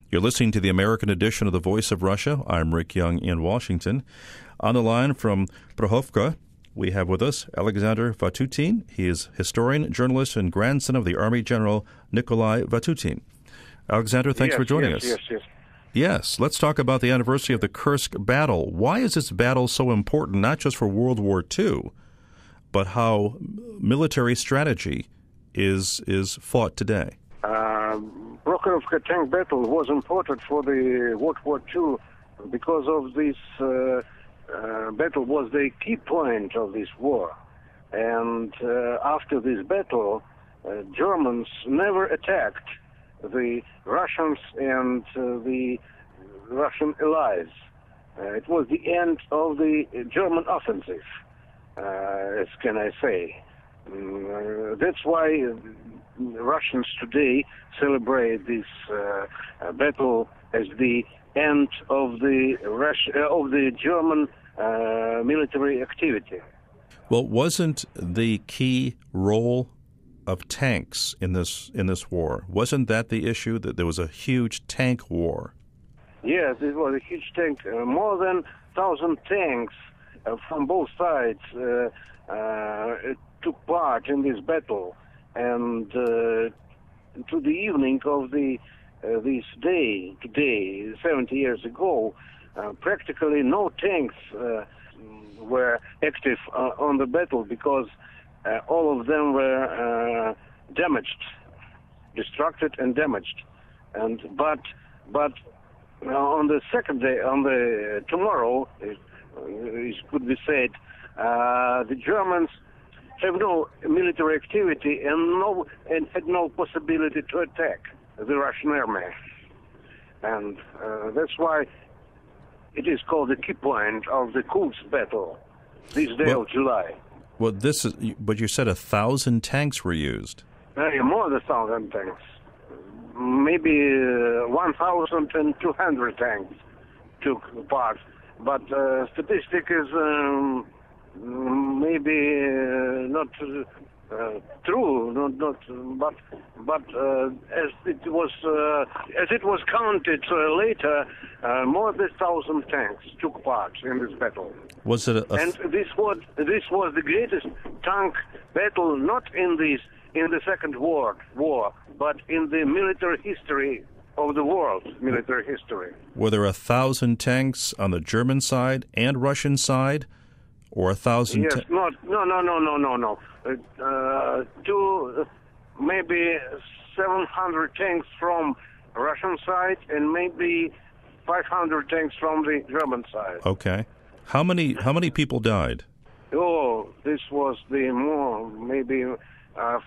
You're listening to the American edition of The Voice of Russia. I'm Ric Young in Washington. On the line from Prohovka, we have with us Alexander Vatutin. He is historian, journalist, and grandson of the Army General Nikolai Vatutin. Alexander, thanks for joining us. Yes, let's talk about the anniversary of the Kursk battle. Why is this battle so important, not just for World War II, but how military strategy is fought today? Prokhorovka tank battle was important for the World War II because of this battle was the key point of this war. And after this battle, Germans never attacked the Russians and the Russian allies. It was the end of the German offensive, as can I say. That's why Russians today celebrate this battle as the end of the German military activity. Well, wasn't the key role of tanks in this war? Wasn't that the issue, that there was a huge tank war? Yes, it was a huge tank. More than 1,000 tanks from both sides took part in this battle. And to the evening of this day, today, 70 years ago, practically no tanks were active on the battle because all of them were damaged, destructed and damaged. And but on the second day, tomorrow, it could be said, the Germans have no military activity and had no possibility to attack the Russian army. And that's why it is called the key point of the Kursk battle, this day of July. Well, but you said 1,000 tanks were used. More than 1,000 tanks. Maybe 1,200 tanks took part. But statistic is maybe not true, but as it was counted later, more than 1,000 tanks took part in this battle. Was it and this was the greatest tank battle, not in the Second World War, but in the military history of the world, military history. Were there 1,000 tanks on the German side and Russian side? Or 1,000? Yes, no. Maybe 700 tanks from Russian side and maybe 500 tanks from the German side. Okay. How many people died? Oh, this was the more maybe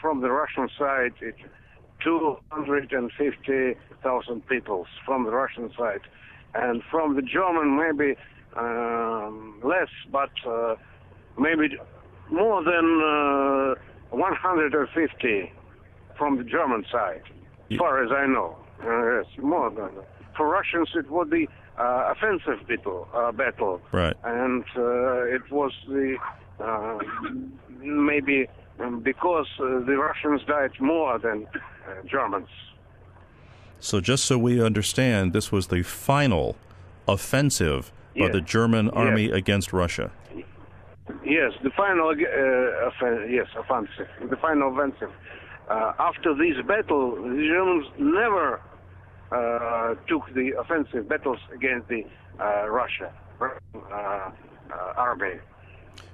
from the Russian side, 250,000 people from the Russian side, and from the German maybe. Less, but maybe more than 150 from the German side, as far as I know. Yes, more than. For Russians, it would be offensive battle, right? And it was the maybe because the Russians died more than Germans. So, just so we understand, this was the final offensive of the German army against Russia. Yes, the final offensive. The final offensive. After this battle, the Germans never took the offensive battles against the Russian army.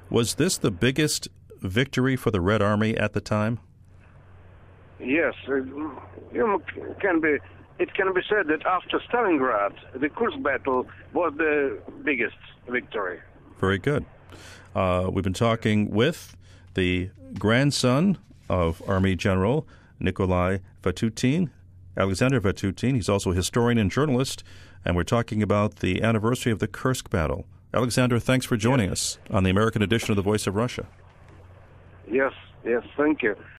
Was this the biggest victory for the Red Army at the time? Yes, it can be said that after Stalingrad, the Kursk battle was the biggest victory. Very good. We've been talking with the grandson of Army General Nikolai Vatutin, Alexander Vatutin. He's also a historian and journalist, and we're talking about the anniversary of the Kursk battle. Alexander, thanks for joining us on the American edition of The Voice of Russia. Yes, thank you.